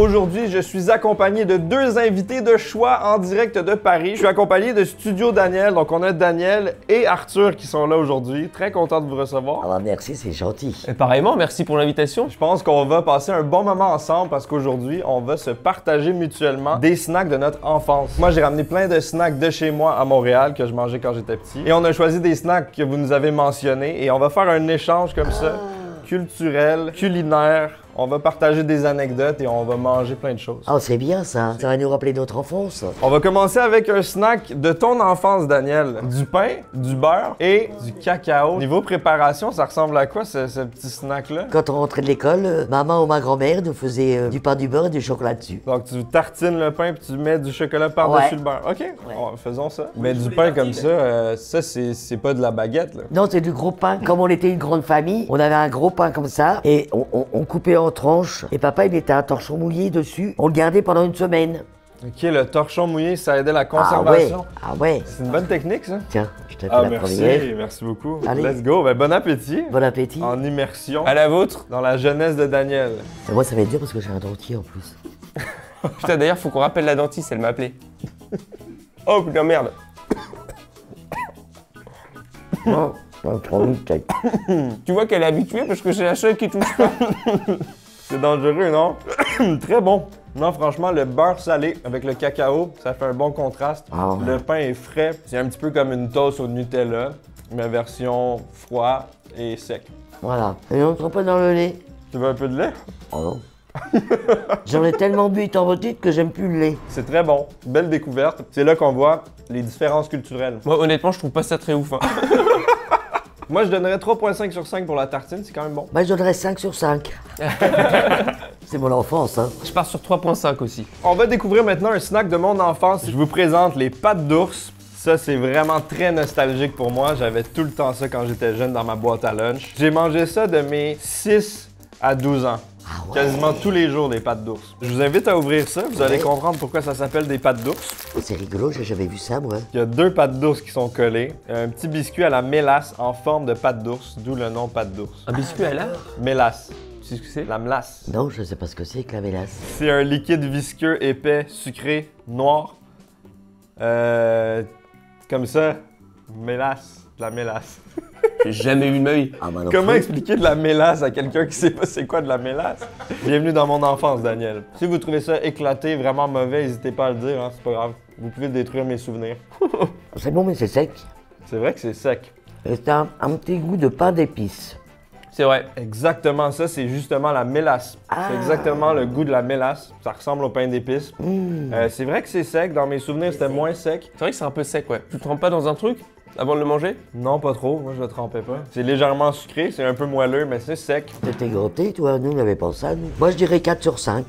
Aujourd'hui, je suis accompagné de deux invités de choix en direct de Paris. Je suis accompagné de Studio Daniel, donc on a Daniel et Arthur qui sont là aujourd'hui. Très content de vous recevoir. Ah bah merci, c'est gentil. Et pareillement, merci pour l'invitation. Je pense qu'on va passer un bon moment ensemble parce qu'aujourd'hui, on va se partager mutuellement des snacks de notre enfance. Moi, j'ai ramené plein de snacks de chez moi à Montréal que je mangeais quand j'étais petit. Et on a choisi des snacks que vous nous avez mentionnés et on va faire un échange comme ça, culturel, culinaire. On va partager des anecdotes et on va manger plein de choses. Oh, c'est bien ça. Ça va nous rappeler notre enfance. On va commencer avec un snack de ton enfance, Daniel. Du pain, du beurre et du cacao. Niveau préparation, ça ressemble à quoi ce petit snack-là? Quand on rentrait de l'école, maman ou ma grand-mère nous faisait du pain, du beurre et du chocolat dessus. Donc tu tartines le pain puis tu mets du chocolat par-dessus le beurre. OK, faisons ça. Mais du pain comme ça, c'est pas de la baguette, là. Non, c'est du gros pain. Comme on était une grande famille, on avait un gros pain comme ça et on coupait en tranches. Et papa, il mettait un torchon mouillé dessus. On le gardait pendant une semaine. OK, le torchon mouillé, ça aidait la conservation. Ah ouais. C'est une bonne technique, ça. Tiens, je te fais la première. Merci beaucoup. Allez. Let's go. Ben, bon appétit. Bon appétit. En immersion. À la vôtre. Dans la jeunesse de Daniel. Et moi, ça va être dur parce que j'ai un dentier en plus. Putain, d'ailleurs, faut qu'on rappelle la dentiste, elle m'a appelé. Oh putain, merde. Non, trop vite. Tu vois qu'elle est habituée parce que c'est la seule qui touche pas. C'est dangereux, non? Très bon. Non, franchement, le beurre salé avec le cacao, ça fait un bon contraste. Ah ouais. Le pain est frais. C'est un petit peu comme une toast au Nutella, mais version froid et sec. Voilà. Et on ne trompe pas dans le lait. Tu veux un peu de lait? Oh non. J'en ai tellement bu étant petite que j'aime plus le lait. C'est très bon. Belle découverte. C'est là qu'on voit les différences culturelles. Moi, honnêtement, je trouve pas ça très ouf. Hein. Moi, je donnerais 3,5 sur 5 pour la tartine, c'est quand même bon. Moi, je donnerais 5 sur 5. C'est mon enfance, hein. Je pars sur 3,5 aussi. On va découvrir maintenant un snack de mon enfance. Je vous présente les pâtes d'ours. Ça, c'est vraiment très nostalgique pour moi. J'avais tout le temps ça quand j'étais jeune dans ma boîte à lunch. J'ai mangé ça de mes 6 à 12 ans. Ah ouais. Quasiment tous les jours, des pâtes d'ours. Je vous invite à ouvrir ça. Vous allez comprendre pourquoi ça s'appelle des pâtes d'ours. C'est rigolo, j'ai jamais vu ça, moi. Il y a deux pâtes d'ours qui sont collées. Un petit biscuit à la mélasse en forme de pâte d'ours, d'où le nom pâte d'ours. Un biscuit à la? Mélasse. Tu sais ce que c'est? La mélasse. Non, je sais pas ce que c'est que la mélasse. C'est un liquide visqueux, épais, sucré, noir. Comme ça, mélasse. De la mélasse. J'ai jamais eu l'œil. Ah bah non Comment plus. expliquer de la mélasse à quelqu'un qui sait pas c'est quoi de la mélasse? Bienvenue dans mon enfance, Daniel. Si vous trouvez ça éclaté, vraiment mauvais, n'hésitez pas à le dire, hein, c'est pas grave. Vous pouvez détruire mes souvenirs. C'est bon, mais c'est sec. C'est vrai que c'est sec. Et c'est un petit goût de pain d'épices. C'est vrai. Exactement ça, c'est justement la mélasse. Ah. C'est exactement le goût de la mélasse. Ça ressemble au pain d'épices. C'est vrai que c'est sec. Dans mes souvenirs, c'était moins sec. C'est vrai que c'est un peu sec, ouais. Tu te trempes pas dans un truc avant de le manger? Non, pas trop. Moi, je le trempais pas. C'est légèrement sucré, c'est un peu moelleux, mais c'est sec. T'étais gâté, toi, nous, on n'avait pas ça, nous. Moi, je dirais 4 sur 5.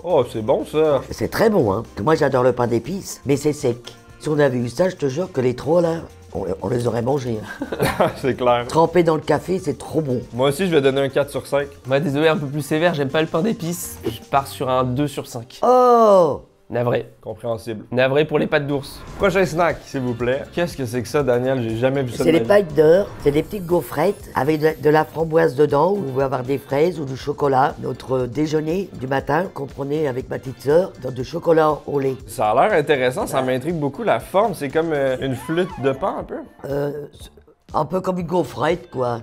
Oh, c'est bon ça. C'est très bon, hein. Moi, j'adore le pain d'épices, mais c'est sec. Si on avait eu ça, je te jure que les trois, là, on les aurait mangés. Hein. C'est clair. Trempé dans le café, c'est trop bon. Moi aussi, je vais donner un 4 sur 5. Moi, désolé, un peu plus sévère, j'aime pas le pain d'épices. Je pars sur un 2 sur 5. Oh! Navré. Compréhensible. Navré pour les pâtes d'ours. Prochain snack, s'il vous plaît. Qu'est-ce que c'est que ça, Daniel? J'ai jamais vu ça de C'est ma des vie. pailles d'or, c'est des petites gaufrettes avec de la framboise dedans, où on peut avoir des fraises ou du chocolat. Notre déjeuner du matin qu'on prenait avec ma petite sœur, dans du chocolat au lait. Ça a l'air intéressant, ça m'intrigue beaucoup la forme. C'est comme une flûte de pain un peu. Un peu comme une gaufrette, quoi.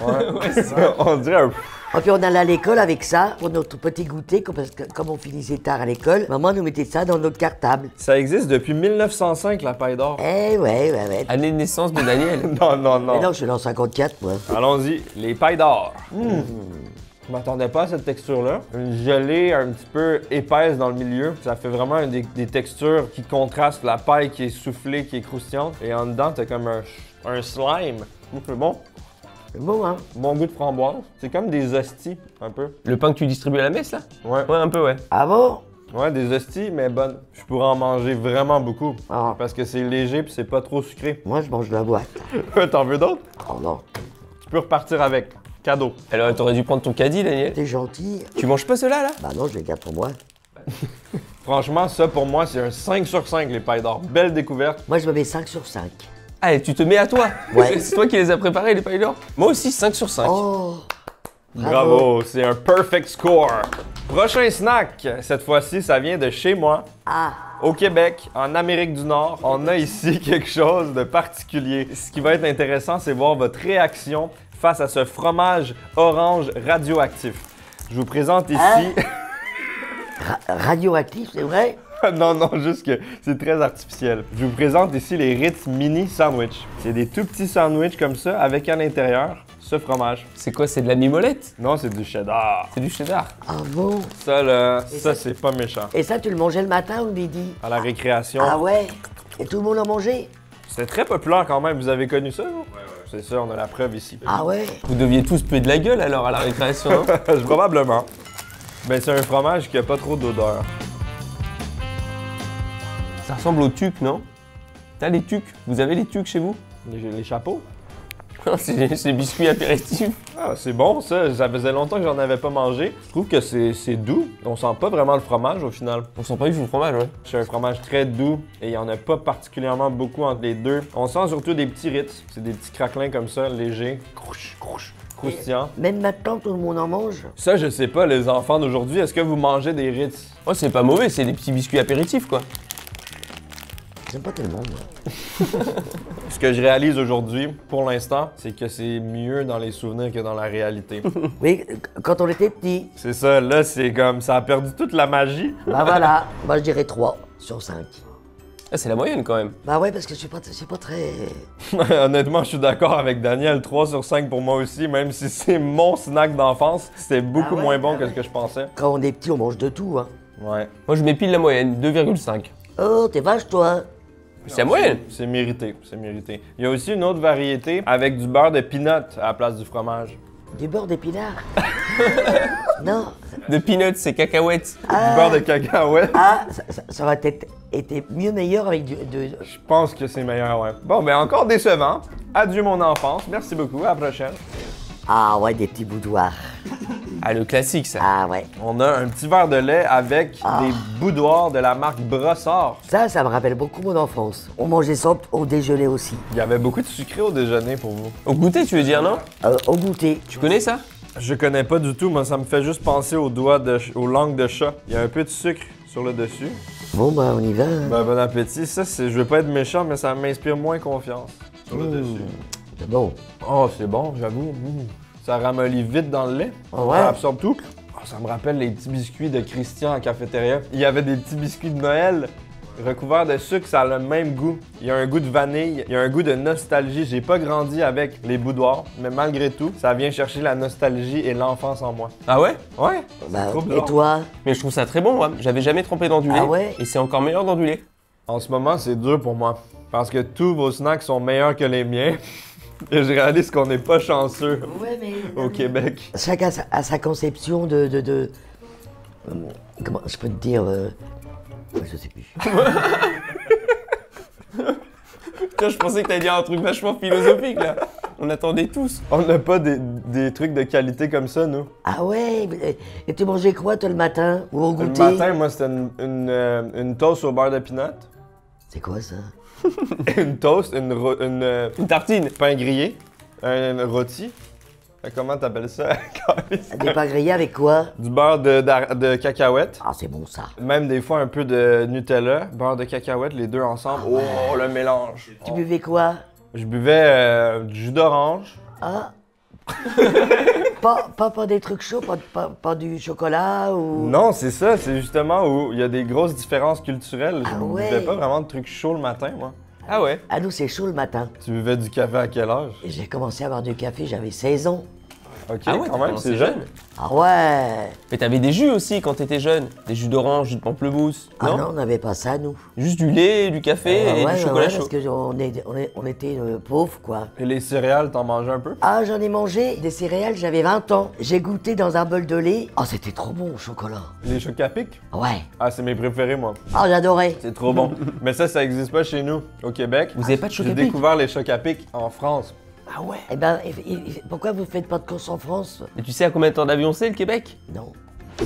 Ouais, c'est ça. On dirait un... Et puis on allait à l'école avec ça pour notre petit goûter, parce que comme on finissait tard à l'école, maman nous mettait ça dans notre cartable. Ça existe depuis 1905, la paille d'or. Eh ouais. Année de naissance de Daniel. Non, non, Mais non. non, je suis dans 54, moi. Allons-y, les pailles d'or. Je m'attendais pas à cette texture-là. Une gelée un petit peu épaisse dans le milieu. Ça fait vraiment des textures qui contrastent la paille qui est soufflée, qui est croustillante. Et en dedans, t'as comme un slime. C'est bon. C'est bon, hein? Bon goût de framboise. C'est comme des hosties, un peu. Le pain que tu distribues à la messe, là? Ouais. Ouais, un peu, ouais. Ah bon? Ouais, des hosties, mais bonnes. Je pourrais en manger vraiment beaucoup. Ah. Parce que c'est léger puis c'est pas trop sucré. Moi, je mange de la boîte. T'en veux d'autres? Oh non. Tu peux repartir avec. Cadeau. Alors, t'aurais dû prendre ton caddie, Daniel. T'es gentil. Tu manges pas cela, là? Bah non, je les garde pour moi. Franchement, ça pour moi, c'est un 5 sur 5, les pailles d'or. Belle découverte. Moi, je me mets 5 sur 5. Ah, et tu te mets à toi? Ouais. C'est toi qui les as préparés, les pailles d'or? Moi aussi, 5 sur 5. Oh! Bravo, c'est un perfect score. Prochain snack, cette fois-ci, ça vient de chez moi. Ah, Au Québec, en Amérique du Nord, on a ici quelque chose de particulier. Ce qui va être intéressant, c'est voir votre réaction face à ce fromage orange radioactif. Je vous présente ici... radioactif, c'est vrai? Non, non, juste que c'est très artificiel. Je vous présente ici les Ritz Mini Sandwich. C'est des tout petits sandwichs comme ça, avec à l'intérieur ce fromage. C'est quoi, c'est de la mimolette? Non, c'est du cheddar. C'est du cheddar. Ah bon? Ça, là, Et ça, ça, c'est pas méchant. Et ça, tu le mangeais le matin ou le midi? À la récréation. Ah ouais? Et tout le monde en mangeait? C'était très populaire quand même. Vous avez connu ça, vous? Ouais. C'est ça, on a la preuve ici. Ah ouais? Vous deviez tous puer de la gueule alors à la récréation, hein? Probablement. Ben, c'est un fromage qui a pas trop d'odeur. Ça ressemble au tuc, non? T'as les tucs? Vous avez les tucs chez vous? Les chapeaux? C'est des biscuits apéritifs. Ah, c'est bon ça. Ça faisait longtemps que j'en avais pas mangé. Je trouve que c'est doux. On sent pas vraiment le fromage au final. On sent pas du tout le fromage, ouais. C'est un fromage très doux et il y en a pas particulièrement beaucoup entre les deux. On sent surtout des petits Ritz. C'est des petits craquelins comme ça, légers. Crouch, crouch, croustillants. Même maintenant, tout le monde en mange? Ça, je sais pas, les enfants d'aujourd'hui, est-ce que vous mangez des Ritz? Oh, c'est pas mauvais, c'est des petits biscuits apéritifs, quoi. J'aime pas tellement, moi. Ce que je réalise aujourd'hui, pour l'instant, c'est que c'est mieux dans les souvenirs que dans la réalité. Oui, quand on était petit. C'est ça, là, c'est comme, ça a perdu toute la magie. Bah voilà, moi je dirais 3 sur 5. Ah, c'est la moyenne quand même. Bah ouais, parce que c'est pas très... Honnêtement, je suis d'accord avec Daniel, 3 sur 5 pour moi aussi, même si c'est mon snack d'enfance, c'était beaucoup Ah ouais, moins bon ah que ce ouais. que je pensais. Quand on est petit, on mange de tout, hein. Ouais. Moi, je mets pile la moyenne, 2,5. Oh, t'es vache, toi. C'est la moyenne. C'est mérité, c'est mérité. Il y a aussi une autre variété avec du beurre de peanut à la place du fromage. Du beurre d'épinard. Non. De peanuts, c'est cacahuètes. Du beurre de cacahuète. Ah, ça aurait peut-être été mieux meilleur avec Je pense que c'est meilleur, ouais. Bon, ben encore décevant. Adieu mon enfance. Merci beaucoup. À la prochaine. Ah ouais, des petits boudoirs. Ah, le classique, ça. Ah ouais. On a un petit verre de lait avec des boudoirs de la marque Brossard. Ça me rappelle beaucoup mon enfance. On mangeait ça au déjeuner aussi. Il y avait beaucoup de sucré au déjeuner pour vous. Au goûter, tu veux dire, non? Au goûter. Tu connais ça? Je connais pas du tout, moi ça me fait juste penser aux aux langues de chat. Il y a un peu de sucre sur le dessus. Bon, bah on y va. Ben, bon appétit. Ça, c'est, je veux pas être méchant, mais ça m'inspire moins confiance sur le dessus. C'est bon. Oh, c'est bon, j'avoue. Ça ramollit vite dans le lait. Ah ouais? Ça absorbe tout. Oh, ça me rappelle les petits biscuits de Christian en cafétéria. Il y avait des petits biscuits de Noël recouverts de sucre, ça a le même goût. Il y a un goût de vanille, il y a un goût de nostalgie. J'ai pas grandi avec les boudoirs, mais malgré tout, ça vient chercher la nostalgie et l'enfance en moi. Ah ouais? Ouais, Bah, c'est trop et bizarre. toi? Mais je trouve ça très bon, moi. J'avais jamais trempé dans du lait. Ah ouais? Et c'est encore meilleur dans du lait. En ce moment, c'est dur pour moi. Parce que tous vos snacks sont meilleurs que les miens. Et je réalise qu'on n'est pas chanceux Ouais, mais... au Québec. Chacun a sa conception comment je peux te dire... je sais plus. Putain, je pensais que t'allais dire un truc vachement philosophique, là. On attendait tous. On n'a pas des trucs de qualité comme ça, nous. Ah ouais? Et tu mangeais quoi, toi, le matin? Ou au Le goûter? matin, moi, c'était une toast au beurre de peanut. C'est quoi, ça? Une toast, Une tartine. pain grillé, un rôti. Comment t'appelles ça? Des pains grillés avec quoi? Du beurre de cacahuète. Ah, c'est bon, ça. Même des fois un peu de Nutella, beurre de cacahuète, les deux ensemble. Oh, le mélange. Tu buvais quoi? Je buvais du jus d'orange. Ah? pas des trucs chauds, pas du chocolat ou... Non, c'est ça, c'est justement où il y a des grosses différences culturelles. Je Ah ne ouais. buvais pas vraiment de trucs chauds le matin, moi. Ah ouais? À nous, c'est chaud le matin. Tu buvais du café à quel âge? Et j'ai commencé à boire du café, j'avais 16 ans. Ok, Ah ouais, quand t'as même, commencé c'est jeune. Ah ouais? Mais t'avais des jus aussi quand t'étais jeune. Des jus d'orange, jus de pamplemousse. Ah non, on n'avait pas ça, nous. Juste du lait, du café et ouais, du chocolat ouais, chaud. parce qu'on était pauvres, quoi. Et les céréales, t'en mangeais un peu? Ah, j'en ai mangé des céréales, j'avais 20 ans. J'ai goûté dans un bol de lait. Oh, c'était trop bon, au chocolat. Les chocapics? Ouais. Ah, c'est mes préférés, moi. Oh, j'adorais. C'est trop bon. Mais ça existe pas chez nous, au Québec. Vous avez pas de J'ai chocapic? découvert les chocapics en France. Ah ouais? Eh ben, pourquoi vous faites pas de course en France? Et tu sais à combien de temps d'avion c'est le Québec? Non.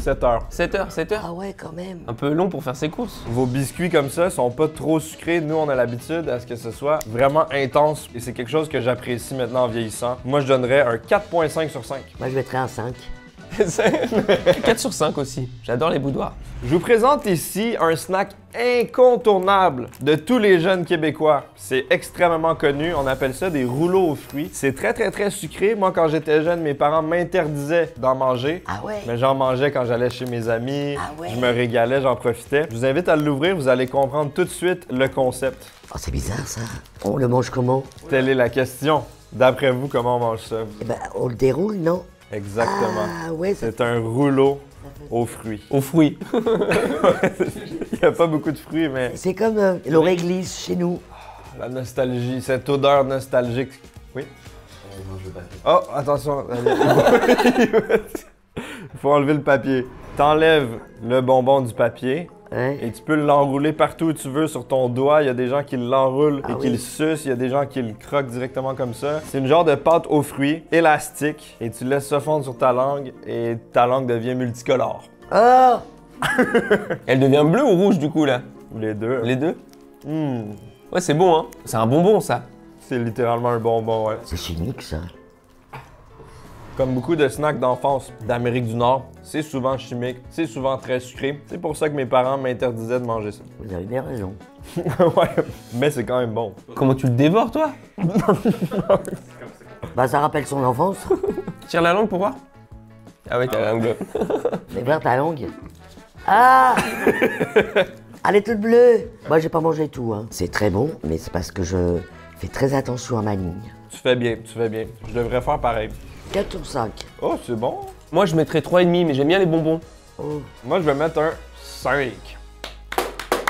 7 heures. 7 heures, 7 heures. Ah ouais, quand même. Un peu long pour faire ses courses. Vos biscuits comme ça sont pas trop sucrés. Nous, on a l'habitude à ce que ce soit vraiment intense. Et c'est quelque chose que j'apprécie maintenant en vieillissant. Moi, je donnerais un 4.5 sur 5. Moi, je mettrais un 5. 4 sur 5 aussi. J'adore les boudoirs. Je vous présente ici un snack incontournable de tous les jeunes Québécois. C'est extrêmement connu, on appelle ça des rouleaux aux fruits. C'est très sucré. Moi, quand j'étais jeune, mes parents m'interdisaient d'en manger. Ah ouais? Mais j'en mangeais quand j'allais chez mes amis. Ah ouais? Je me régalais, j'en profitais. Je vous invite à l'ouvrir, vous allez comprendre tout de suite le concept. Oh, c'est bizarre ça. On le mange comment? Telle est la question. D'après vous, comment on mange ça? Eh ben, on le déroule, non? Exactement. Ah ouais, C'est un rouleau aux fruits. Aux fruits. Il n'y a pas beaucoup de fruits, mais c'est comme le réglisse chez nous. la nostalgie, cette odeur nostalgique. Oui? Oh, attention. Il faut enlever le papier. T'enlèves le bonbon du papier Hein? et tu peux l'enrouler partout où tu veux sur ton doigt. Il y a des gens qui l'enroulent Ah et qui oui? le sucent. Il y a des gens qui le croquent directement comme ça. C'est une genre de pâte aux fruits élastique et tu laisses ça fondre sur ta langue et ta langue devient multicolore. Oh! Elle devient bleue ou rouge du coup là? Les deux. Les deux? Hmm, Ouais, c'est bon, hein. C'est un bonbon ça. c'est littéralement un bonbon, ouais. C'est chimique ça. Comme beaucoup de snacks d'enfance d'Amérique du Nord, c'est souvent chimique, c'est souvent très sucré. C'est pour ça que mes parents m'interdisaient de manger ça. Vous avez bien raison. Ouais, mais c'est quand même bon. Comment tu le dévores toi? Bah ça rappelle son enfance. Tire la langue pour voir. Ah ouais, t'as la langue bleue. Fais voir ta langue. Ah! Elle est toute bleue. Moi j'ai pas mangé tout. Hein. C'est très bon, mais c'est parce que je fais très attention à ma ligne. Tu fais bien, tu fais bien. Je devrais faire pareil. 4 sur 5. Oh, c'est bon. Moi, je mettrais 3,5, mais j'aime bien les bonbons. Oh. Moi, je vais mettre un 5.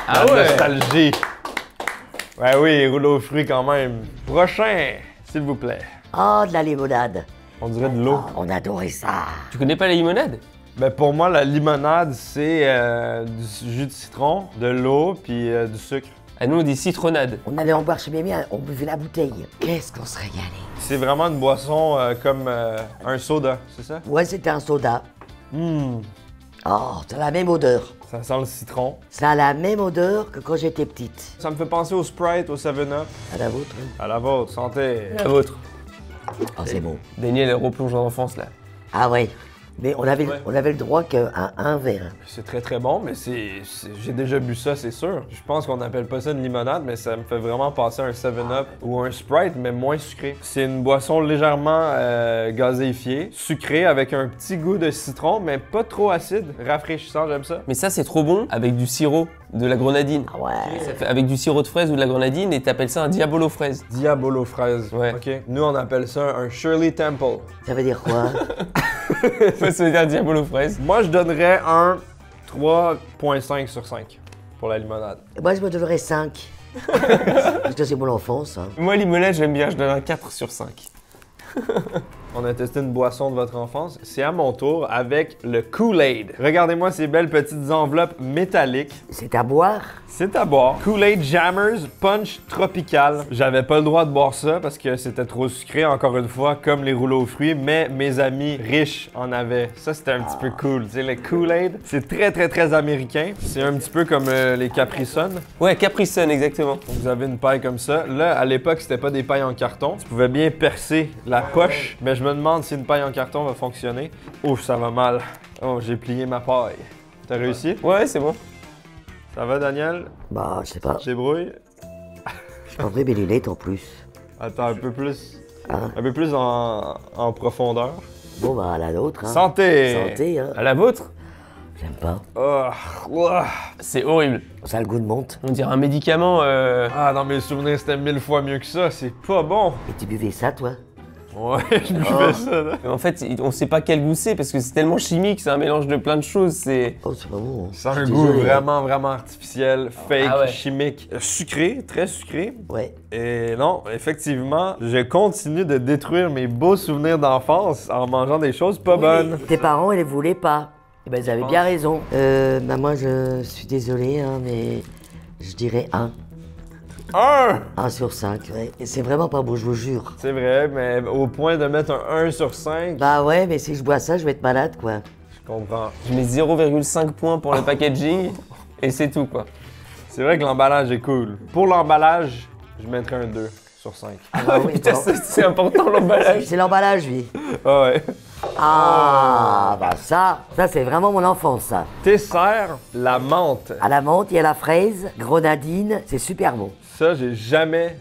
Ah La ouais? nostalgie. Ouais, oui, rouleau aux fruits quand même. Prochain, s'il vous plaît. Oh, de la limonade. On dirait de l'eau. Oh, on adorait ça. Tu connais pas la limonade? Ben pour moi, la limonade, c'est du jus de citron, de l'eau, puis du sucre. Ah, nous, on dit citronnade. On allait en boire chez Mémé, on buvait la bouteille. Qu'est-ce qu'on se régalait. C'est vraiment une boisson comme un soda, c'est ça? Ouais, c'était un soda. Hum, Oh, ça a la même odeur. ça sent le citron. Ça a la même odeur que quand j'étais petite. Ça me fait penser au Sprite, au 7-Up. À la vôtre? Hein? À la vôtre, santé. La vôtre. Oh, c'est bon. Daniel, elle replonge dans l'enfance là. Ah ouais. Mais on avait, Ouais. on avait le droit qu'à un verre. C'est très bon, mais j'ai déjà bu ça, c'est sûr. Je pense qu'on appelle pas ça une limonade, mais ça me fait vraiment penser à un 7-Up ou un Sprite, mais moins sucré. C'est une boisson légèrement gazéifiée, sucrée avec un petit goût de citron, mais pas trop acide, rafraîchissant, j'aime ça. Mais ça, c'est trop bon avec du sirop, de la grenadine. Ah ouais. Ça fait avec du sirop de fraise ou de la grenadine et t'appelles ça un diabolo fraise. Diabolo fraise. Ouais. OK. Nous, on appelle ça un Shirley Temple. Ça veut dire quoi? Ça veut dire diabolo fraise. Moi, je donnerais un 3,5 sur 5 pour la limonade. Moi, je me donnerais 5. Parce que c'est mon enfance. Hein. Moi, limonade, j'aime bien, je donne un 4 sur 5. On a testé une boisson de votre enfance. C'est à mon tour avec le Kool-Aid. Regardez-moi ces belles petites enveloppes métalliques. C'est à boire? C'est à boire. Kool-Aid Jammers Punch Tropical. J'avais pas le droit de boire ça parce que c'était trop sucré, encore une fois, comme les rouleaux aux fruits, mais mes amis riches en avaient. Ça, c'était un petit peu cool. Tu sais, le Kool-Aid, c'est très américain. C'est un petit peu comme les Capri Sun. Ouais, Capri Sun, exactement. Vous avez une paille comme ça. Là, à l'époque, c'était pas des pailles en carton. Tu pouvais bien percer la poche, mais je me demande si une paille en carton va fonctionner. Ouf, ça va mal. Oh, j'ai plié ma paille. T'as réussi? Ouais, c'est bon. Ça va, Daniel? Bah, je sais pas. Je débrouille? Je prendrais mes lunettes en plus. Attends, un peu plus. Hein? Un peu plus en profondeur. Bon, bah, à la nôtre. Hein. Santé! Santé, hein. À la vôtre? J'aime pas. Oh, ouah. C'est horrible. Ça a le goût de menthe. On dirait un médicament. Ah, dans mes souvenirs, c'était 1000 fois mieux que ça. C'est pas bon. Et tu buvais ça, toi? Ouais, je buvais ça, là. En fait, on sait pas quel goût c'est parce que c'est tellement chimique, c'est un mélange de plein de choses. C'est. Oh, c'est pas bon. Hein. C'est un Je suis goût désolé, hein. vraiment artificiel, fake, Ah ouais. chimique, sucré, très sucré. Ouais. Et non, effectivement, je continue de détruire mes beaux souvenirs d'enfance en mangeant des choses pas bonnes. Tes parents, ils les voulaient pas. Eh ben, ils avaient bien raison. Bah, moi, je suis désolé, hein, mais je dirais 1. 1 sur 5, ouais. Et c'est vraiment pas beau, je vous jure. C'est vrai, mais au point de mettre un 1 sur 5, Bah ouais, mais si je bois ça, je vais être malade, quoi. je comprends. Je mets 0,5 points pour le packaging et c'est tout quoi. C'est vrai que l'emballage est cool. Pour l'emballage, je mettrais un 2 sur 5. Ah oui, Putain, bon. c'est important l'emballage. C'est l'emballage, lui. Ah ouais. Ah, bah ça c'est vraiment mon enfance, ça. Tesser, la menthe. À la menthe, il y a la fraise, grenadine, c'est super bon. Ça, j'ai jamais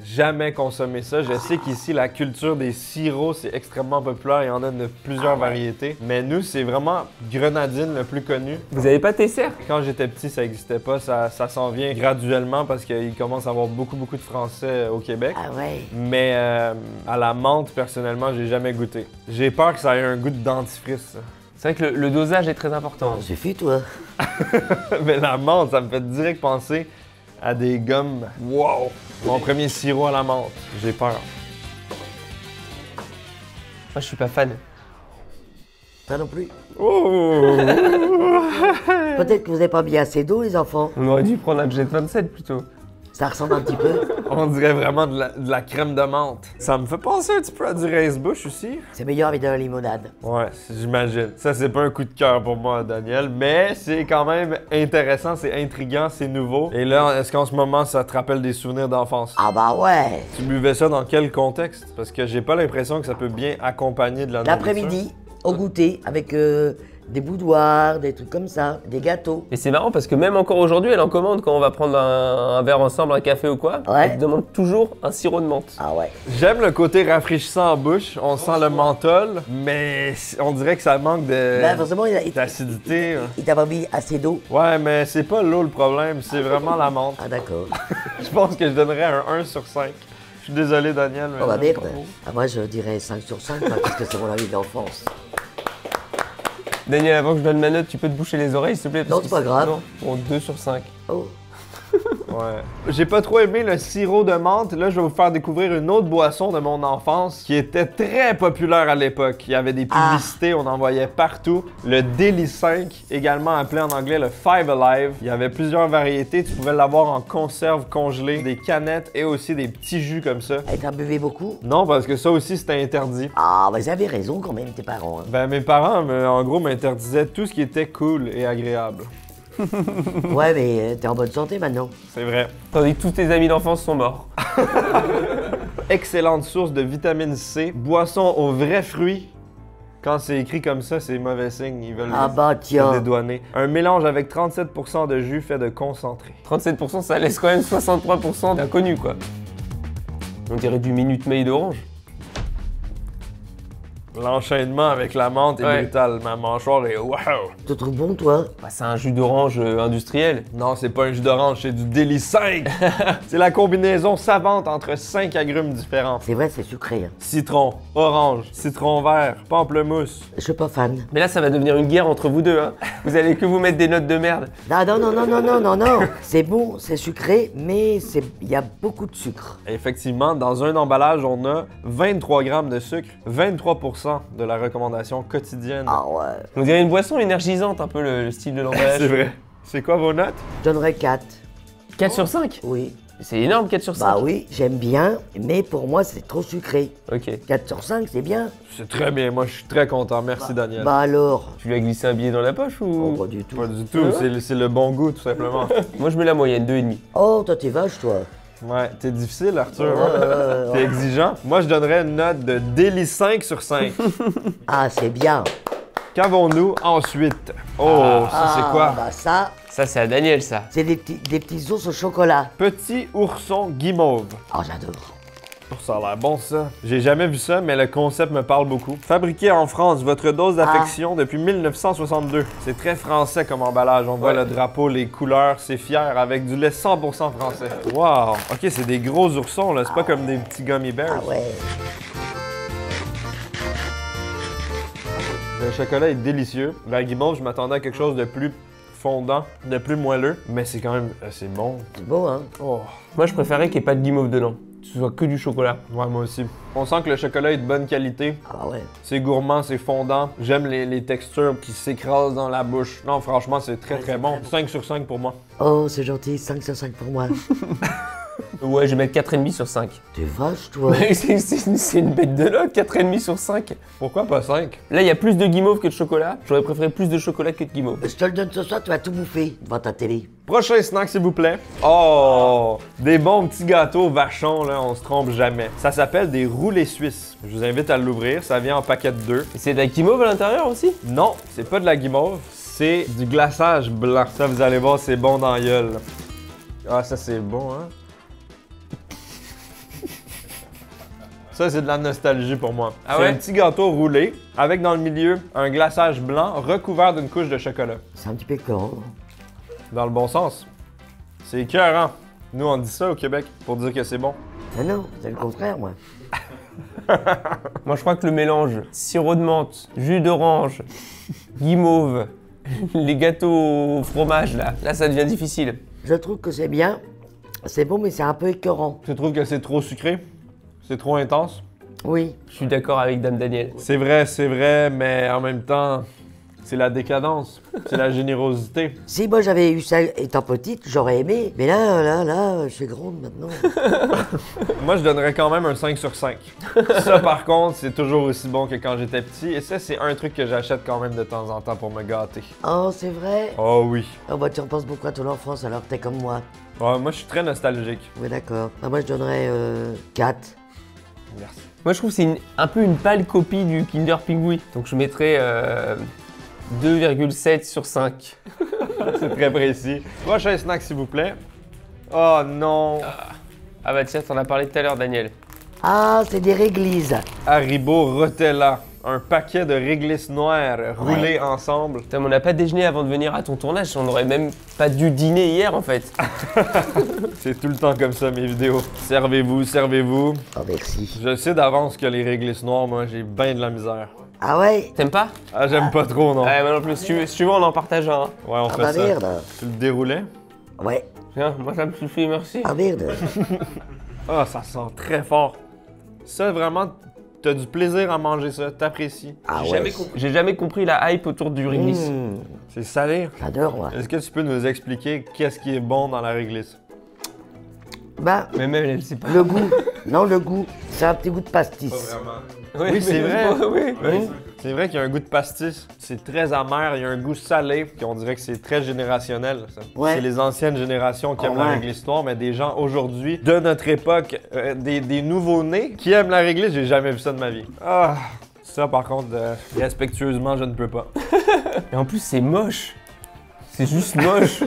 consommé ça. Je sais qu'ici, la culture des sirops, c'est extrêmement populaire. Il y en a de plusieurs variétés. Mais nous, c'est vraiment grenadine le plus connu. Vous avez pas Tesser? Quand j'étais petit, ça n'existait pas. Ça s'en vient graduellement parce qu'il commence à avoir beaucoup de Français au Québec. Ah ouais. Mais à la menthe, personnellement, j'ai jamais goûté. J'ai peur que ça ait un goût de dentifrice. Ça. C'est vrai que le dosage est très important. Ça suffit, toi. Mais la menthe, ça me fait direct penser à des gommes. Wow! Mon premier sirop à la menthe. J'ai peur. Moi, je suis pas fan. Toi non plus. Oh! Peut-être que vous n'avez pas mis assez d'eau, les enfants. On aurait dû prendre un Jet 27 plutôt. Ça ressemble un petit peu. On dirait vraiment de la crème de menthe. Ça me fait penser un petit peu à du rince-bouche aussi. C'est meilleur avec de la limonade. Ouais, j'imagine. Ça, c'est pas un coup de cœur pour moi, Daniel, mais c'est quand même intéressant, c'est intriguant, c'est nouveau. Et là, est-ce qu'en ce moment, ça te rappelle des souvenirs d'enfance? Ah bah ouais. Tu buvais ça dans quel contexte? Parce que j'ai pas l'impression que ça peut bien accompagner de la nourriture. L'après-midi, au goûter, avec des boudoirs, des trucs comme ça, des gâteaux. Et c'est marrant parce que même encore aujourd'hui, elle en commande quand on va prendre un verre ensemble, un café ou quoi. Ouais. Elle te demande toujours un sirop de menthe. Ah ouais. J'aime le côté rafraîchissant en bouche, on sent le menthol, mais on dirait que ça manque Ben forcément, d'acidité. il t'a pas mis assez d'eau. Ouais, mais c'est pas l'eau le problème, c'est vraiment la menthe. Ah d'accord. Je pense que je donnerais un 1 sur 5. Je suis désolé, Daniel. Mais Oh bah là, merde. c'est pas beau. Ah, moi je dirais 5 sur 5 parce que c'est mon avis d'enfance. Daniel, avant que je donne ma note, tu peux te boucher les oreilles, s'il te plaît? Non, c'est pas grave. Non. Bon, 2 sur 5. Oh. Ouais. J'ai pas trop aimé le sirop de menthe. Là, je vais vous faire découvrir une autre boisson de mon enfance qui était très populaire à l'époque. Il y avait des publicités, on en voyait partout. Le Deli 5, également appelé en anglais le Five Alive. Il y avait plusieurs variétés. Tu pouvais l'avoir en conserve congelée, des canettes et aussi des petits jus comme ça. Et t'en buvais beaucoup? Non, parce que ça aussi, c'était interdit. Ah, bah ils avaient raison quand même, tes parents. Hein. Ben, mes parents, en gros, m'interdisaient tout ce qui était cool et agréable. Ouais, mais t'es en bonne santé maintenant. C'est vrai. Tandis que tous tes amis d'enfance sont morts. Excellente Excellente source de vitamine C. Boisson aux vrais fruits. Quand c'est écrit comme ça, c'est mauvais signe. Ils veulent Ah bah se tiens. dédouaner. Un mélange avec 37% de jus fait de concentré. 37%, ça laisse quand même 63% d'inconnus, quoi. On dirait du Minute Maid d'orange. L'enchaînement avec la menthe est Ouais. brutal. Ma mâchoire est wow! Tu trouves bon, toi? Bah, c'est un jus d'orange industriel. Non, c'est pas un jus d'orange, c'est du Deli 5! C'est la combinaison savante entre 5 agrumes différents. C'est vrai, c'est sucré. Hein. Citron, orange, citron vert, pamplemousse. Je suis pas fan. Mais là, ça va devenir une guerre entre vous deux, hein. Vous allez que vous mettre des notes de merde. Non, non, non, non, non, non, non, non. C'est bon, c'est sucré, mais il y a beaucoup de sucre. Effectivement, dans un emballage, on a 23 grammes de sucre, 23% de la recommandation quotidienne. Ah ouais. On dirait une boisson énergisante, un peu le style de l'emballage. C'est vrai. C'est quoi vos notes? Je donnerais 4. 4 sur 5? Oui. C'est énorme, 4 sur 5. Bah oui, j'aime bien, mais pour moi, c'est trop sucré. Ok. 4 sur 5, c'est bien. C'est très bien, moi je suis très content, merci Daniel. Bah alors. Tu lui as glissé un billet dans la poche Oh, ou... pas du tout. Pas du tout, c'est le bon goût tout simplement. Moi, je mets la moyenne, 2,5. Oh, toi, t'es vache, toi. Ouais, t'es difficile Arthur, hein? T'es exigeant. Moi je donnerais une note de Deli 5 sur 5. Ah, c'est bien. Qu'avons-nous ensuite? Oh, ça c'est quoi? Bah ça, Ça, c'est à Daniel, ça. c'est des petits ours au chocolat. Petit ourson guimauve. Oh, j'adore. Oh, ça a l'air bon ça. J'ai jamais vu ça, mais le concept me parle beaucoup. Fabriqué en France, votre dose d'affection depuis 1962. C'est très français comme emballage. On voit le drapeau, les couleurs, c'est fier avec du lait 100% français. Wow! Ok, c'est des gros oursons là, c'est pas comme des petits gummy bears. Ah ouais. Le chocolat est délicieux. La guimauve, je m'attendais à quelque chose de plus fondant, de plus moelleux, mais c'est quand même assez bon. C'est beau, hein? Oh, Moi, je préférais qu'il n'y ait pas de guimauve dedans. Que ce soit que du chocolat. ouais, moi aussi. On sent que le chocolat est de bonne qualité. Ah ouais. C'est gourmand, c'est fondant. J'aime les textures qui s'écrasent dans la bouche. Non, franchement, c'est très très bon. 5 sur 5 pour moi. Oh, c'est gentil, 5 sur 5 pour moi. Ouais, je vais mettre 4,5 sur 5. T'es vache, toi. C'est une bête de note, 4,5 sur 5. Pourquoi pas 5? Là, il y a plus de guimauve que de chocolat. J'aurais préféré plus de chocolat que de guimauve. Je te le donne ce soir, tu vas tout bouffer devant ta télé. Prochain snack, s'il vous plaît. Oh! Des bons petits gâteaux vachons, là, on se trompe jamais. Ça s'appelle des roulés suisses. Je vous invite à l'ouvrir, ça vient en paquet de 2. Et c'est de la guimauve à l'intérieur aussi? Non, c'est pas de la guimauve, c'est du glaçage blanc. Ça, vous allez voir, c'est bon dans la gueule. Ah, ça, c'est bon, hein? Ça, c'est de la nostalgie pour moi. Ah c'est ouais? un petit gâteau roulé, avec dans le milieu un glaçage blanc recouvert d'une couche de chocolat. C'est un petit peu écœurant. Dans le bon sens. C'est écœurant. Nous, on dit ça au Québec pour dire que c'est bon. Ah non, c'est le contraire, moi. Moi, je crois que le mélange sirop de menthe, jus d'orange, guimauve, les gâteaux au fromage, là, ça devient difficile. Je trouve que c'est bien. C'est bon, mais c'est un peu écœurant. Tu trouves que c'est trop sucré? C'est trop intense? Oui. Je suis d'accord avec Dame Daniel. C'est vrai, mais en même temps, c'est la décadence. C'est la générosité. Si moi j'avais eu ça étant petite, j'aurais aimé. Mais là, je suis grande maintenant. Moi, je donnerais quand même un 5 sur 5. Ça, par contre, c'est toujours aussi bon que quand j'étais petit. Et ça, c'est un truc que j'achète quand même de temps en temps pour me gâter. Oh, c'est vrai? Oh oui. Oh, bah tu repenses beaucoup à ton enfance alors que t'es comme moi. Ouais, moi, je suis très nostalgique. Oui, d'accord. Bah, moi je donnerais 4. Merci. Moi, je trouve que c'est un peu une pâle copie du Kinder Pingui. Donc, je mettrais 2,7 sur 5. C'est très précis. Prochain snack, s'il vous plaît. Oh non. Ah bah tiens, t'en as parlé tout à l'heure, Daniel. Ah, c'est des réglisses. Haribo Rotella. Un paquet de réglisses noires roulées ensemble. Putain, mais on n'a pas déjeuné avant de venir à ton tournage. On n'aurait même pas dû dîner hier, en fait. C'est tout le temps comme ça, mes vidéos. Servez-vous, servez-vous. Oh, merci. Je sais d'avance que les réglisses noires, moi, j'ai bien de la misère. Ah ouais? T'aimes pas? Ah, j'aime pas trop, non. Ouais, moi non plus. Si tu veux, on en partage un. Hein. Ouais, on Ah fait bah ça. merde. Tu le déroulais? Ouais. Tiens, moi ça me suffit, merci. Ah merde. Ah, ça sent très fort. Ça, vraiment, t'as du plaisir à manger ça, t'apprécies. Ah J'ai ouais. J'ai jamais compris la hype autour du réglisse. C'est salé. J'adore, moi. Est-ce que tu peux nous expliquer qu'est-ce qui est bon dans la réglisse? Bah, Mais même elle sait pas. le goût. Non, le goût. C'est un petit goût de pastis. Oui, c'est vrai. Oui. C'est vrai qu'il y a un goût de pastis. C'est très amer, il y a un goût salé. Puis on dirait que c'est très générationnel. Ça. Ouais. C'est les anciennes générations qui Ah aiment la ouais. réglisse noire, mais des gens aujourd'hui, de notre époque, des nouveaux-nés qui aiment la réglisse, j'ai jamais vu ça de ma vie. Ah, ça par contre, respectueusement, je ne peux pas. Et en plus, c'est moche. C'est juste moche.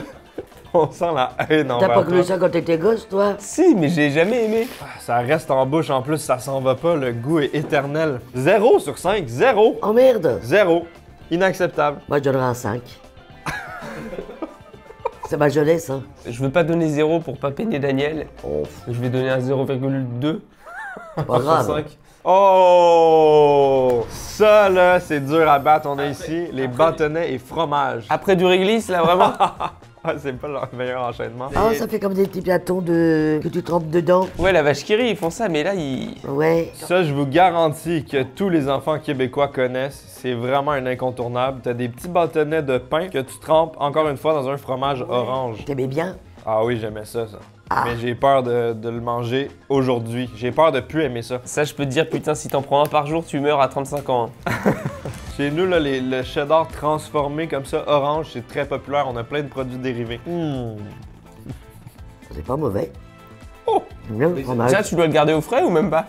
On sent la haine T'as envers pas connu toi. ça quand t'étais gosse, toi? Si, mais j'ai jamais aimé. Ça reste en bouche, en plus, ça s'en va pas, le goût est éternel. 0 sur 5, 0. Oh merde. 0. Inacceptable. Moi, je donnerais un 5. C'est ma jeunesse, hein. Je veux pas donner 0 pour pas peiner Daniel. Oh, Je vais donner un 0,2 c'est pas sur grave. 5. Oh! Ça, là, c'est dur à battre. On a ici les bâtonnets et fromage. Après du réglisse, là, vraiment. Ah, c'est pas leur meilleur enchaînement. Ah, ça fait comme des petits bâtons que tu trempes dedans. Ouais, la vache qui rit, ils font ça, mais là, ils... Ouais. Ça, je vous garantis que tous les enfants québécois connaissent. C'est vraiment un incontournable. T'as des petits bâtonnets de pain que tu trempes, encore une fois, dans un fromage orange. T'aimais bien? Ah oui, j'aimais ça. Ah. Mais j'ai peur de le manger aujourd'hui. J'ai peur de plus aimer ça. Ça, je peux te dire, putain, si t'en prends un par jour, tu meurs à 35 ans. Hein. Chez nous, là, le cheddar transformé comme ça, orange, c'est très populaire. On a plein de produits dérivés. C'est pas mauvais. Oh! J'aime bien le fromage. Tiens, tu dois le garder au frais ou même pas?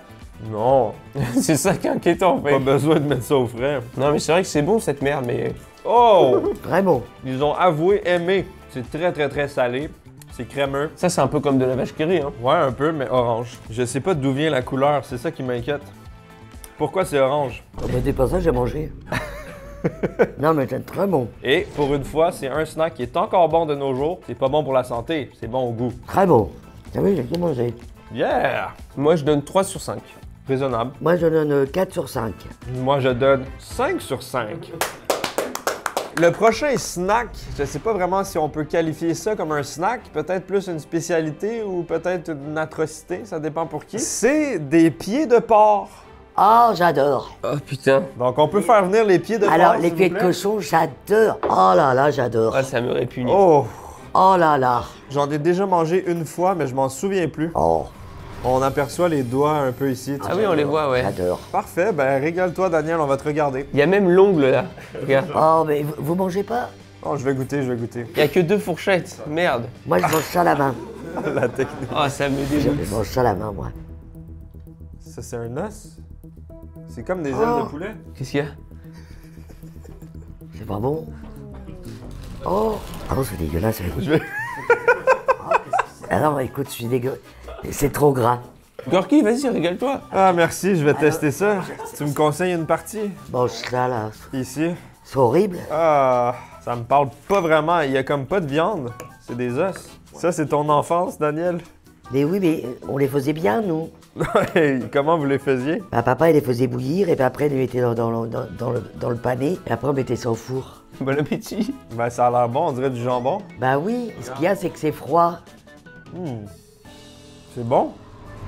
Non, C'est ça qui est inquiétant, en fait. pas besoin de mettre ça au frais. Non, mais c'est vrai que c'est bon, cette merde, mais... Oh! Très bon. Ils ont avoué aimer. C'est très, très, très salé. C'est crémeux. Ça, c'est un peu comme de la vache qui rit, hein. Ouais, un peu, mais orange. Je sais pas d'où vient la couleur, c'est ça qui m'inquiète. Pourquoi c'est orange? Oh, bah, c'est pas ça que j'ai mangé. Non, mais c'est très bon. Et pour une fois, c'est un snack qui est encore bon de nos jours. C'est pas bon pour la santé, c'est bon au goût. Très bon. T'as vu, j'ai tout mangé. Yeah! Moi, je donne 3 sur 5. Raisonnable. Moi, je donne 4 sur 5. Moi, je donne 5 sur 5. Le prochain snack, je sais pas vraiment si on peut qualifier ça comme un snack, peut-être plus une spécialité ou peut-être une atrocité, ça dépend pour qui. C'est des pieds de porc. Oh, j'adore. Oh, putain. Donc on peut faire venir les pieds de porc. Alors, les s'il vous pieds de plaît? cochon, j'adore. Oh là là, j'adore. Ah, ça me répugne. Oh! Oh là là. J'en ai déjà mangé une fois, mais je m'en souviens plus. Oh, On aperçoit les doigts un peu ici. Ah oui, on les voit, ouais. j'adore. Parfait, ben régale-toi Daniel, on va te regarder. Il y a même l'ongle là. Regarde. Oh, mais vous mangez pas? Oh, je vais goûter, je vais goûter. Il y a que 2 fourchettes. Merde. Moi, je mange ça à la main. La technique. Oh, ça me Je dégoûte. mange ça à la main, moi. Ça, c'est un os? C'est comme des ailes de poulet? Qu'est-ce qu'il y a? C'est pas bon? Oh, ah non, c'est dégueulasse. Je vais... Ah non, écoute, je suis dégueulasse. C'est trop gras. Gorky, vas-y, régale-toi. Ah, merci, je vais tester ça. Tu me conseilles une partie? Mange ça, là. Ici. C'est horrible. Ah, ça me parle pas vraiment. Il y a comme pas de viande. C'est des os. Ça, c'est ton enfance, Daniel? Mais oui, mais on les faisait bien, nous. Comment vous les faisiez? Bah, papa, il les faisait bouillir, et puis après, il les mettait dans le panier, et après, on mettait ça au four. Bon appétit. Ben, ça a l'air bon, on dirait du jambon. Bah oui, ce qu'il y a, c'est que c'est froid. C'est bon.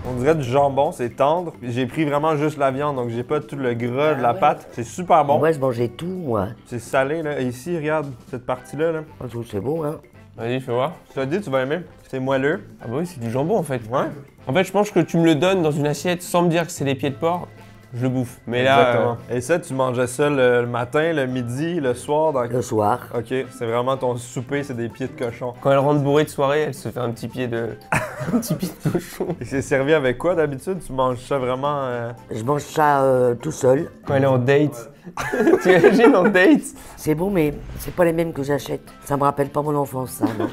On dirait du jambon, c'est tendre. J'ai pris vraiment juste la viande, donc j'ai pas tout le gras de la pâte. C'est super bon. Moi, je mangeais tout, moi. C'est salé, là. Et ici, regarde, cette partie-là, là. Je trouve que c'est bon, hein. Vas-y, fais voir. Je te dis, tu vas aimer. C'est moelleux. Ah bah oui, c'est du jambon en fait. Ouais. En fait, je pense que tu me le donnes dans une assiette sans me dire que c'est des pieds de porc, je le bouffe. Mais là, Exactement. Et ça, tu mangeais ça le matin, le midi, le soir. Dans... Le soir. Ok, c'est vraiment ton souper, c'est des pieds de cochon. quand elle rentre bourrée de soirée, elle se fait un petit pied de, un petit pied de cochon. Et c'est servi avec quoi d'habitude? Tu manges ça vraiment... Je mange ça tout seul. Quand elle est en date. Tu imagines en date? C'est bon, mais c'est pas les mêmes que j'achète. Ça me rappelle pas mon enfance, ça, non.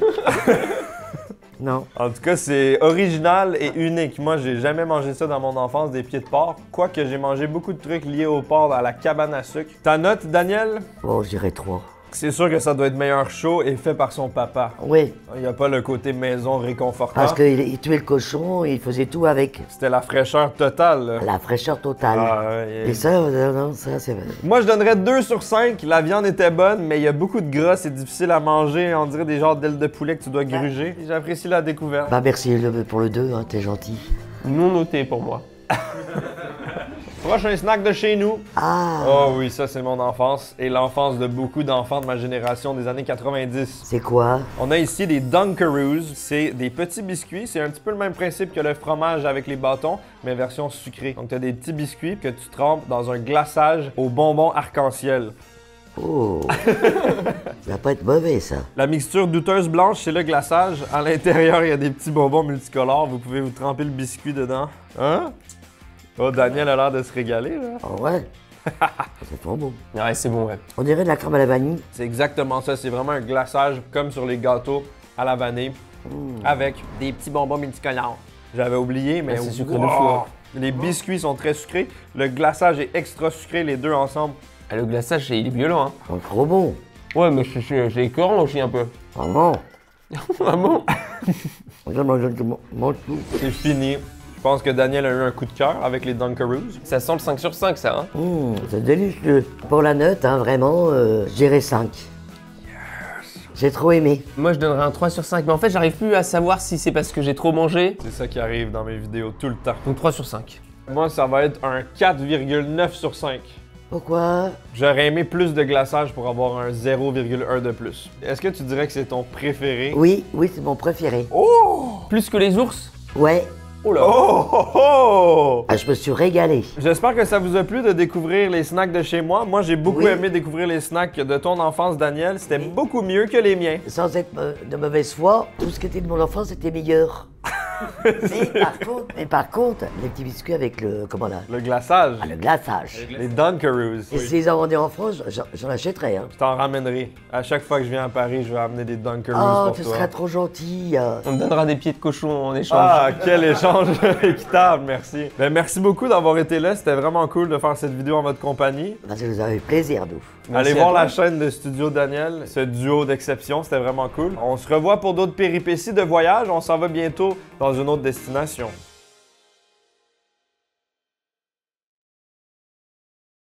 Non. En tout cas, c'est original et unique. Moi, j'ai jamais mangé ça dans mon enfance, des pieds de porc. Quoique j'ai mangé beaucoup de trucs liés au porc à la cabane à sucre. Ta note, Daniel? Bon, je dirais 3. C'est sûr que ça doit être meilleur chaud et fait par son papa. Oui, Il n'y a pas le côté maison réconfortant. parce qu'il tuait le cochon, il faisait tout avec C'était la fraîcheur totale. Là. la fraîcheur totale. Ah, ouais, Et ça, non, ça, c'est... Moi, je donnerais 2 sur 5. La viande était bonne, mais il y a beaucoup de gras, c'est difficile à manger. On dirait des genres d'ailes de poulet que tu dois gruger. J'apprécie la découverte. Bah, merci pour le 2, hein, t'es gentil. Non noté pour moi. Prochain snack de chez nous. Ah, Oh oui, ça c'est mon enfance et l'enfance de beaucoup d'enfants de ma génération des années 90. c'est quoi? On a ici des Dunkaroos. C'est des petits biscuits. C'est un petit peu le même principe que le fromage avec les bâtons, mais version sucrée. Donc tu as des petits biscuits que tu trempes dans un glaçage aux bonbons arc-en-ciel. Oh, ça va pas être mauvais, ça. La mixture douteuse blanche, c'est le glaçage. À l'intérieur, il y a des petits bonbons multicolores. Vous pouvez vous tremper le biscuit dedans. Hein? Oh, Daniel a l'air de se régaler, là. Oh ouais, c'est trop bon. Ouais, c'est bon, ouais. On dirait de la crème à la vanille. C'est exactement ça. C'est vraiment un glaçage comme sur les gâteaux à la vanille avec des petits bonbons multicolores. J'avais oublié, mais c'est sucré de wow! fou, hein. Les biscuits sont très sucrés. Le glaçage est extra sucré, les deux ensemble. Ah, le glaçage, il est violent, hein. Oh, trop bon. Ouais, mais c'est écœurant aussi un peu. Vraiment. Vraiment? Regarde, mange tout. C'est fini. Je pense que Daniel a eu un coup de cœur avec les Dunkaroos. Ça sent le 5 sur 5, ça, hein. C'est délicieux. Pour la note, hein, vraiment, je dirais 5. J'ai trop aimé. Moi, je donnerais un 3 sur 5, mais en fait, j'arrive plus à savoir si c'est parce que j'ai trop mangé. C'est ça qui arrive dans mes vidéos tout le temps. Donc 3 sur 5. Moi, ça va être un 4,9 sur 5. Pourquoi? J'aurais aimé plus de glaçage pour avoir un 0,1 de plus. Est-ce que tu dirais que c'est ton préféré? Oui, c'est mon préféré. Plus que les ours? Ouais, Oh là! Oh, oh, oh! je me suis régalé. J'espère que ça vous a plu de découvrir les snacks de chez moi. Moi, j'ai beaucoup Oui. aimé découvrir les snacks de ton enfance, Daniel. C'était beaucoup mieux que les miens. Sans être de mauvaise foi, tout ce qui était de mon enfance était meilleur. mais par contre, les petits biscuits avec le, comment là? Le glaçage. Ah, le glaçage. Les Dunkaroos. Et s'ils en vendaient en France, j'en achèterais. Hein. Je t'en ramènerai. À chaque fois que je viens à Paris, je vais amener des Dunkaroos Oh, pour tu toi. seras trop gentil. On te donnera des pieds de cochon en échange. Ah, quel échange équitable, merci. Ben, merci beaucoup d'avoir été là. C'était vraiment cool de faire cette vidéo en votre compagnie. Ça nous a fait plaisir, nous. Merci Allez à voir toi. la chaîne de Studio Daniel, ce duo d'exception, c'était vraiment cool. On se revoit pour d'autres péripéties de voyage. On s'en va bientôt dans une autre destination.